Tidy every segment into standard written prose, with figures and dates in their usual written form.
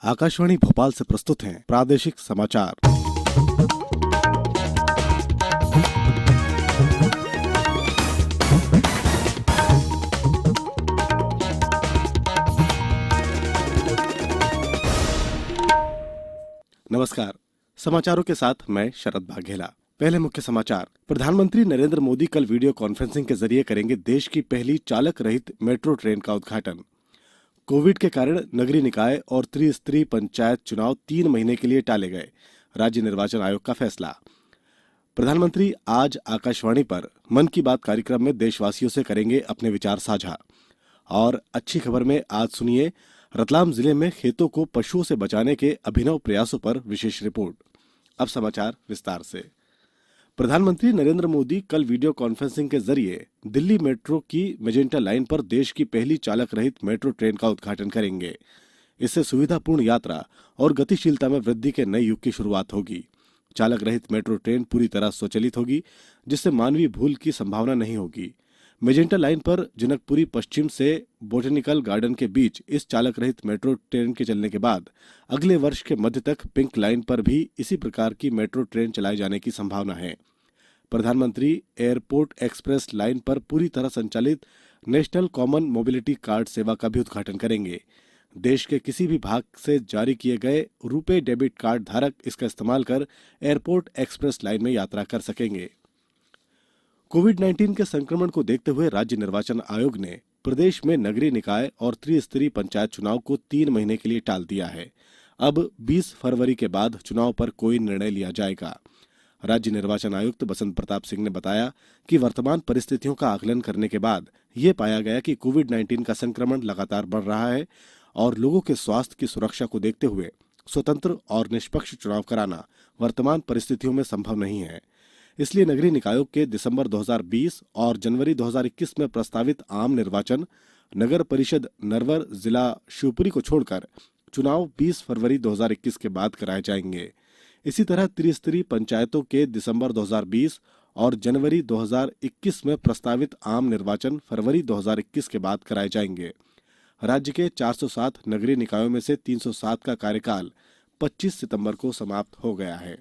आकाशवाणी भोपाल से प्रस्तुत हैं प्रादेशिक समाचार। नमस्कार। समाचारों के साथ मैं शरद बाघेला। पहले मुख्य समाचार। प्रधानमंत्री नरेंद्र मोदी कल वीडियो कॉन्फ्रेंसिंग के जरिए करेंगे देश की पहली चालक रहित मेट्रो ट्रेन का उद्घाटन। कोविड के कारण नगरीय निकाय और त्रिस्तरीय पंचायत चुनाव 3 महीने के लिए टाले गए। राज्य निर्वाचन आयोग का फैसला। प्रधानमंत्री आज आकाशवाणी पर मन की बात कार्यक्रम में देशवासियों से करेंगे अपने विचार साझा। और अच्छी खबर में आज सुनिए, रतलाम जिले में खेतों को पशुओं से बचाने के अभिनव प्रयासों पर विशेष रिपोर्ट। अब समाचार विस्तार से। प्रधानमंत्री नरेंद्र मोदी कल वीडियो कॉन्फ्रेंसिंग के जरिए दिल्ली मेट्रो की मेजेंटा लाइन पर देश की पहली चालक रहित मेट्रो ट्रेन का उद्घाटन करेंगे। इससे सुविधापूर्ण यात्रा और गतिशीलता में वृद्धि के नए युग की शुरुआत होगी। चालक रहित मेट्रो ट्रेन पूरी तरह स्वचालित होगी, जिससे मानवीय भूल की संभावना नहीं होगी। मेजेंटा लाइन पर जनकपुरी पश्चिम से बोटेनिकल गार्डन के बीच इस चालक रहित मेट्रो ट्रेन के चलने के बाद अगले वर्ष के मध्य तक पिंक लाइन पर भी इसी प्रकार की मेट्रो ट्रेन चलाए जाने की संभावना है। प्रधानमंत्री एयरपोर्ट एक्सप्रेस लाइन पर पूरी तरह संचालित नेशनल कॉमन मोबिलिटी कार्ड सेवा का भी उद्घाटन करेंगे। देश के किसी भी भाग से जारी किए गए रुपे डेबिट कार्ड धारक इसका इस्तेमाल कर एयरपोर्ट एक्सप्रेस लाइन में यात्रा कर सकेंगे। कोविड-19 के संक्रमण को देखते हुए राज्य निर्वाचन आयोग ने प्रदेश में नगरीय निकाय और त्रिस्तरीय पंचायत चुनाव को 3 महीने के लिए टाल दिया है। अब 20 फरवरी के बाद चुनाव पर कोई निर्णय लिया जाएगा। राज्य निर्वाचन आयुक्त बसंत प्रताप सिंह ने बताया कि वर्तमान परिस्थितियों का आकलन करने के बाद ये पाया गया कि कोविड-19 का संक्रमण लगातार बढ़ रहा है और लोगों के स्वास्थ्य की सुरक्षा को देखते हुए स्वतंत्र और निष्पक्ष चुनाव कराना वर्तमान परिस्थितियों में संभव नहीं है। इसलिए नगरीय निकायों के दिसंबर 2020 और जनवरी 2021 में प्रस्तावित आम निर्वाचन नगर परिषद नरवर जिला शिवपुरी को छोड़कर चुनाव 20 फरवरी 2021 के बाद कराए जाएंगे। इसी तरह त्रिस्तरीय पंचायतों के दिसंबर 2020 और जनवरी 2021 में प्रस्तावित आम निर्वाचन फरवरी 2021 के बाद कराए जाएंगे। राज्य के 407 नगरीय निकायों में से 307 का कार्यकाल 25 सितंबर को समाप्त हो गया है।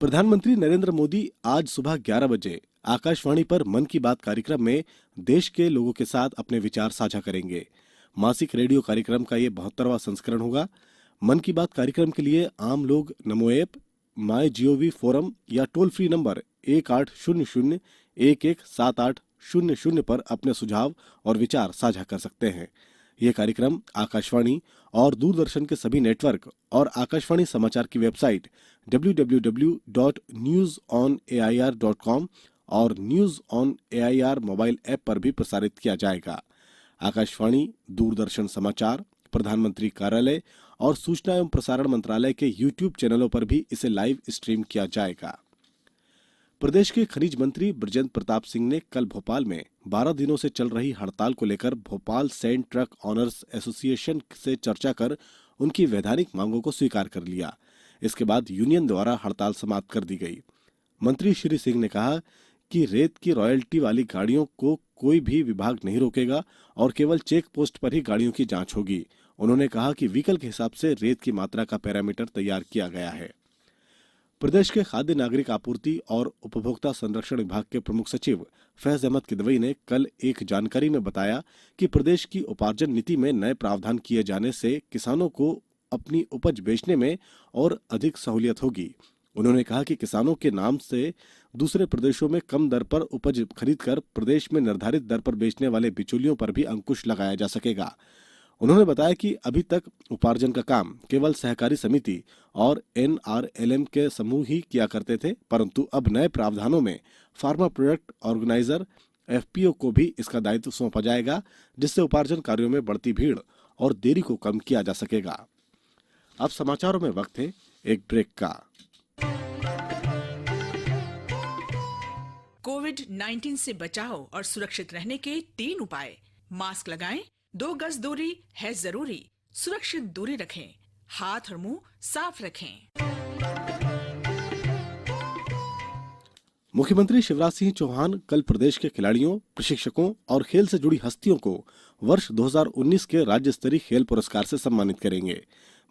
प्रधानमंत्री नरेंद्र मोदी आज सुबह 11 बजे आकाशवाणी पर मन की बात कार्यक्रम में देश के लोगों के साथ अपने विचार साझा करेंगे। मासिक रेडियो कार्यक्रम का ये 72वां संस्करण होगा। मन की बात कार्यक्रम के लिए आम लोग नमो ऐप, माई जीओवी फोरम या टोल फ्री नंबर 1800-117800 पर अपने सुझाव और विचार साझा कर सकते हैं। यह कार्यक्रम आकाशवाणी और दूरदर्शन के सभी नेटवर्क और आकाशवाणी समाचार की वेबसाइट www.newsonair.com और news on AIR mobile app पर भी प्रसारित किया जाएगा। आकाशवाणी, दूरदर्शन समाचार, प्रधानमंत्री कार्यालय और सूचना एवं प्रसारण मंत्रालय के यूट्यूब चैनलों पर भी इसे लाइव स्ट्रीम किया जाएगा। प्रदेश के खनिज मंत्री बृजेंद्र प्रताप सिंह ने कल भोपाल में 12 दिनों से चल रही हड़ताल को लेकर Bhopal sand truck owners association से चर्चा कर उनकी वैधानिक मांगों को स्वीकार कर लिया। इसके बाद यूनियन द्वारा हड़ताल समाप्त कर दी गई। मंत्री श्री सिंह ने कहा कि रेत की रॉयल्टी वाली गाड़ियों को कोई भी विभाग नहीं रोकेगा और केवल चेक पोस्ट पर ही गाड़ियों की जांच होगी। उन्होंने कहा कि व्हीकल के हिसाब से रेत की मात्रा का पैरामीटर तैयार किया गया है। प्रदेश के खाद्य नागरिक आपूर्ति और उपभोक्ता संरक्षण विभाग के प्रमुख सचिव फैज अहमद किदवई ने कल एक जानकारी में बताया कि प्रदेश की उपार्जन नीति में नए प्रावधान किए जाने से किसानों को अपनी उपज बेचने में और अधिक सहूलियत होगी। उन्होंने कहा कि किसानों के नाम से दूसरे प्रदेशों में कम दर पर उपज खरीदकर प्रदेश में निर्धारित दर पर बेचने वाले बिचौलियों पर भी अंकुश लगाया जा सकेगा। उन्होंने बताया कि अभी तक उपार्जन का काम केवल सहकारी समिति और एनआरएलएम के समूह ही किया करते थे, परंतु अब नए प्रावधानों में फार्मा प्रोडक्ट ऑर्गेनाइजर एफपीओ को भी इसका दायित्व सौंपा जाएगा, जिससे उपार्जन कार्यों में बढ़ती भीड़ और देरी को कम किया जा सकेगा। अब समाचारों में वक्त है एक ब्रेक का। कोविड-19 से बचाव और सुरक्षित रहने के 3 उपाय। मास्क लगाएं, 2 गज दूरी है जरूरी, सुरक्षित दूरी रखें, हाथ और मुंह साफ रखें। मुख्यमंत्री शिवराज सिंह चौहान कल प्रदेश के खिलाड़ियों, प्रशिक्षकों और खेल से जुड़ी हस्तियों को वर्ष 2019 के राज्य स्तरीय खेल पुरस्कार से सम्मानित करेंगे।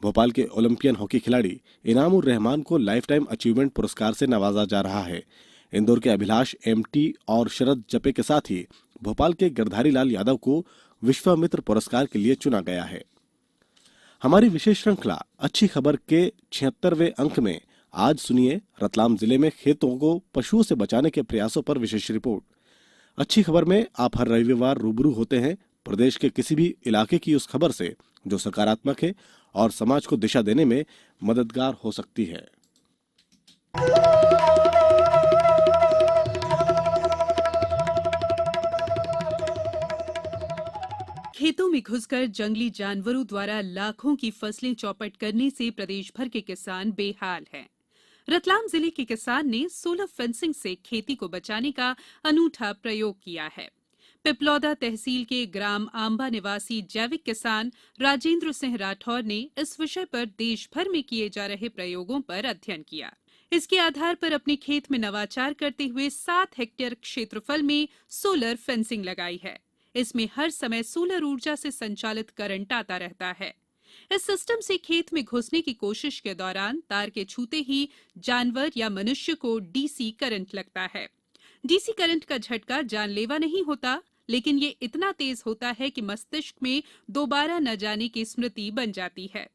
भोपाल के ओलंपियन हॉकी खिलाड़ी इनामुर रहमान को लाइफ टाइम अचीवमेंट पुरस्कार से नवाजा जा रहा है। इंदौर के अभिलाष एमटी और शरद जपे के साथ ही भोपाल के गिरधारी लाल यादव को विश्वामित्र पुरस्कार के लिए चुना गया है। हमारी विशेष श्रृंखला अच्छी खबर के 76वें अंक में आज सुनिए रतलाम जिले में खेतों को पशुओं से बचाने के प्रयासों पर विशेष रिपोर्ट। अच्छी खबर में आप हर रविवार रूबरू होते हैं प्रदेश के किसी भी इलाके की उस खबर से जो सकारात्मक है और समाज को दिशा देने में मददगार हो सकती है। खेतों में घुसकर जंगली जानवरों द्वारा लाखों की फसलें चौपट करने से प्रदेश भर के किसान बेहाल हैं। रतलाम जिले के किसान ने सोलर फेंसिंग से खेती को बचाने का अनूठा प्रयोग किया है। पिपलौदा तहसील के ग्राम आंबा निवासी जैविक किसान राजेंद्र सिंह राठौर ने इस विषय पर देश भर में किए जा रहे प्रयोगों पर अध्ययन किया। इसके आधार पर अपने खेत में नवाचार करते हुए 7 हेक्टेयर क्षेत्रफल में सोलर फेंसिंग लगाई है। इसमें हर समय सोलर ऊर्जा से संचालित करंट आता रहता है। इस सिस्टम से खेत में घुसने की कोशिश के दौरान तार के छूते ही जानवर या मनुष्य को डीसी करंट लगता है। डीसी करंट का झटका जानलेवा नहीं होता, लेकिन ये इतना तेज होता है कि मस्तिष्क में दोबारा न जाने की स्मृति बन जाती है।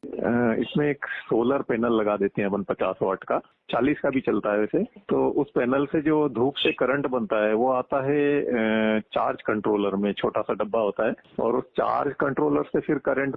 इसमें एक सोलर पैनल लगा देते हैं अपन 50 वाट का, 40 का भी चलता है वैसे। तो उस पैनल से जो धूप से करंट बनता है वो आता है चार्ज कंट्रोलर में, छोटा सा डब्बा होता है, और उस चार्ज कंट्रोलर से फिर करंट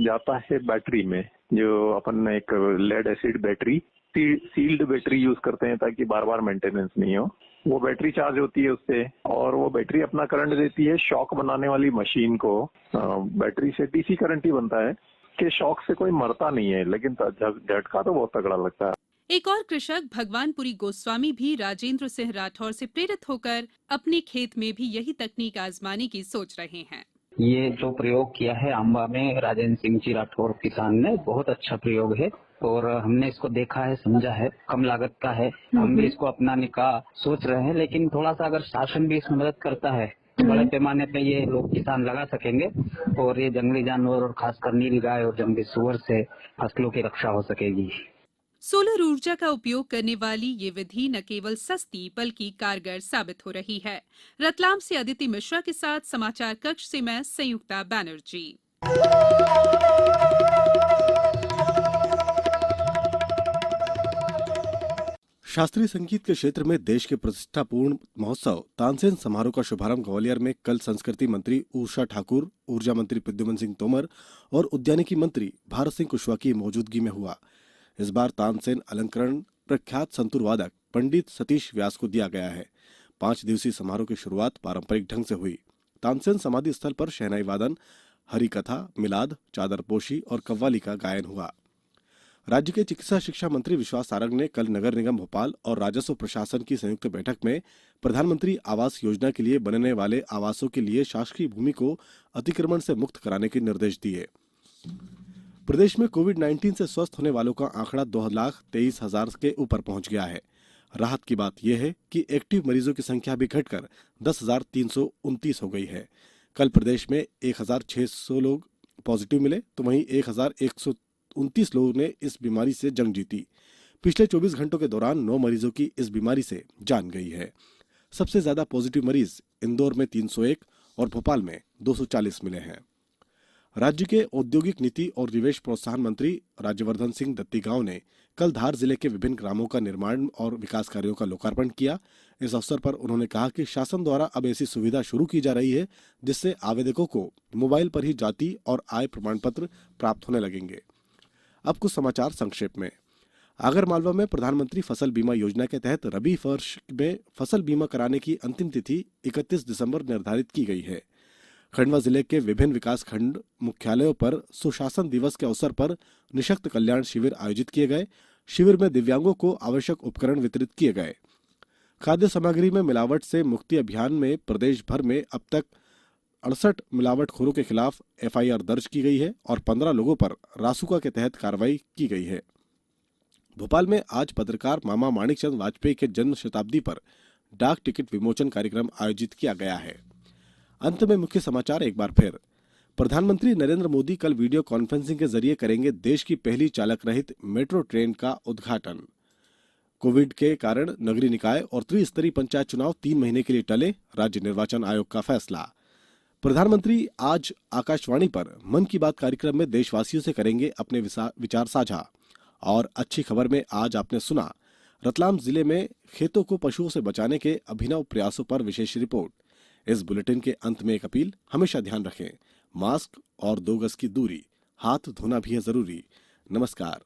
जाता है बैटरी में, जो अपन एक lead acid battery, sealed battery use करते हैं ताकि बार बार मेंटेनेंस नहीं हो। वो बैटरी चार्ज होती है उससे, और वो बैटरी अपना करंट देती है शॉक बनाने वाली मशीन को। बैटरी से डीसी करंट ही बनता है कि शॉक से कोई मरता नहीं है, लेकिन झटका तो बहुत तगड़ा लगता है। एक और कृषक भगवानपुरी गोस्वामी भी राजेंद्र सिंह राठौर से प्रेरित होकर अपने खेत में भी यही तकनीक आजमाने की सोच रहे हैं। ये जो प्रयोग किया है आंबा में राजेंद्र सिंह जी राठौर किसान ने, बहुत अच्छा प्रयोग है और हमने इसको देखा है, समझा है, कम लागत का है। हम भी इसको अपनाने का सोच रहे हैं, लेकिन थोड़ा सा अगर शासन भी इसमें मदद करता है तो बड़े पैमाने पे ये लोग किसान लगा सकेंगे और ये जंगली जानवर और खासकर नील गाय और जंगली सुअर से फसलों की रक्षा हो सकेगी। सोलर ऊर्जा का उपयोग करने वाली ये विधि न केवल सस्ती बल्कि कारगर साबित हो रही है। रतलाम से अदिति मिश्रा के साथ समाचार कक्ष से मैं संयुक्ता बैनर्जी। शास्त्रीय संगीत के क्षेत्र में देश के प्रतिष्ठापूर्ण महोत्सव तानसेन समारोह का शुभारंभ ग्वालियर में कल संस्कृति मंत्री उषा ठाकुर, ऊर्जा मंत्री प्रद्युमन सिंह तोमर और उद्यानिकी मंत्री भारत सिंह कुशवाहा की मौजूदगी में हुआ। इस बार तानसेन अलंकरण प्रख्यात संतूर वादक पंडित सतीश व्यास को दिया गया है। 5 दिवसीय समारोह की शुरुआत पारंपरिक ढंग से हुई। तानसेन समाधि स्थल पर शहनाई वादन, हरि कथा, मिलाद, चादरपोशी और कव्वाली का गायन हुआ। राज्य के चिकित्सा शिक्षा मंत्री विश्वास सारंग ने कल नगर निगम भोपाल और राजस्व प्रशासन की संयुक्त बैठक में प्रधानमंत्री आवास योजना के लिए बनने वाले आवासों के लिए शासकीय भूमि को अतिक्रमण से मुक्त कराने के निर्देश दिए। प्रदेश में कोविड-19 से स्वस्थ होने वालों का आंकड़ा 2,23,000 के ऊपर पहुंच गया है। राहत की बात यह है कि एक्टिव मरीजों की संख्या भी घटकर 10,329 हो गई है। कल प्रदेश में 1,600 लोग पॉजिटिव मिले तो वहीं 1,129 लोगों ने इस बीमारी से जंग जीती। पिछले 24 घंटों के दौरान 9 मरीजों की इस बीमारी से जान गई है। सबसे ज्यादा पॉजिटिव मरीज इंदौर में 301 और भोपाल में 240 मिले हैं। राज्य के औद्योगिक नीति और निवेश प्रोत्साहन मंत्री राज्यवर्धन सिंह दत्तीगांव ने कल धार जिले के विभिन्न ग्रामों का निर्माण और विकास कार्यों का लोकार्पण किया। इस अवसर पर उन्होंने कहा कि शासन द्वारा अब ऐसी सुविधा शुरू की जा रही है जिससे आवेदकों को मोबाइल पर ही जाति और आय प्रमाण पत्र प्राप्त होने लगेंगे। अब कुछ समाचार संक्षेप में। आगरमालवा में प्रधानमंत्री फसल बीमा योजना के तहत रबी वर्ष में फसल बीमा कराने की अंतिम तिथि 31 दिसंबर निर्धारित की गई है। खंडवा जिले के विभिन्न विकास खंड मुख्यालयों पर सुशासन दिवस के अवसर पर निःशक्त कल्याण शिविर आयोजित किए गए। शिविर में दिव्यांगों को आवश्यक उपकरण वितरित किए गए। खाद्य सामग्री में मिलावट से मुक्ति अभियान में प्रदेश भर में अब तक 68 मिलावटखोरों के खिलाफ एफआईआर दर्ज की गई है और 15 लोगों पर रासुका के तहत कार्रवाई की गई है। भोपाल में आज पत्रकार मामा माणिकचंद वाजपेयी के जन्म शताब्दी पर डाक टिकट विमोचन कार्यक्रम आयोजित किया गया है। अंत में मुख्य समाचार एक बार फिर। प्रधानमंत्री नरेंद्र मोदी कल वीडियो कॉन्फ्रेंसिंग के जरिए करेंगे देश की पहली चालक रहित मेट्रो ट्रेन का उद्घाटन। कोविड के कारण नगरीय निकाय और त्रिस्तरीय पंचायत चुनाव 3 महीने के लिए टले, राज्य निर्वाचन आयोग का फैसला। प्रधानमंत्री आज आकाशवाणी पर मन की बात कार्यक्रम में देशवासियों से करेंगे अपने विचार साझा। और अच्छी खबर में आज आपने सुना, रतलाम जिले में खेतों को पशुओं से बचाने के अभिनव प्रयासों पर विशेष रिपोर्ट। इस बुलेटिन के अंत में एक अपील, हमेशा ध्यान रखें, मास्क और 2 गज की दूरी, हाथ धोना भी है जरूरी। नमस्कार।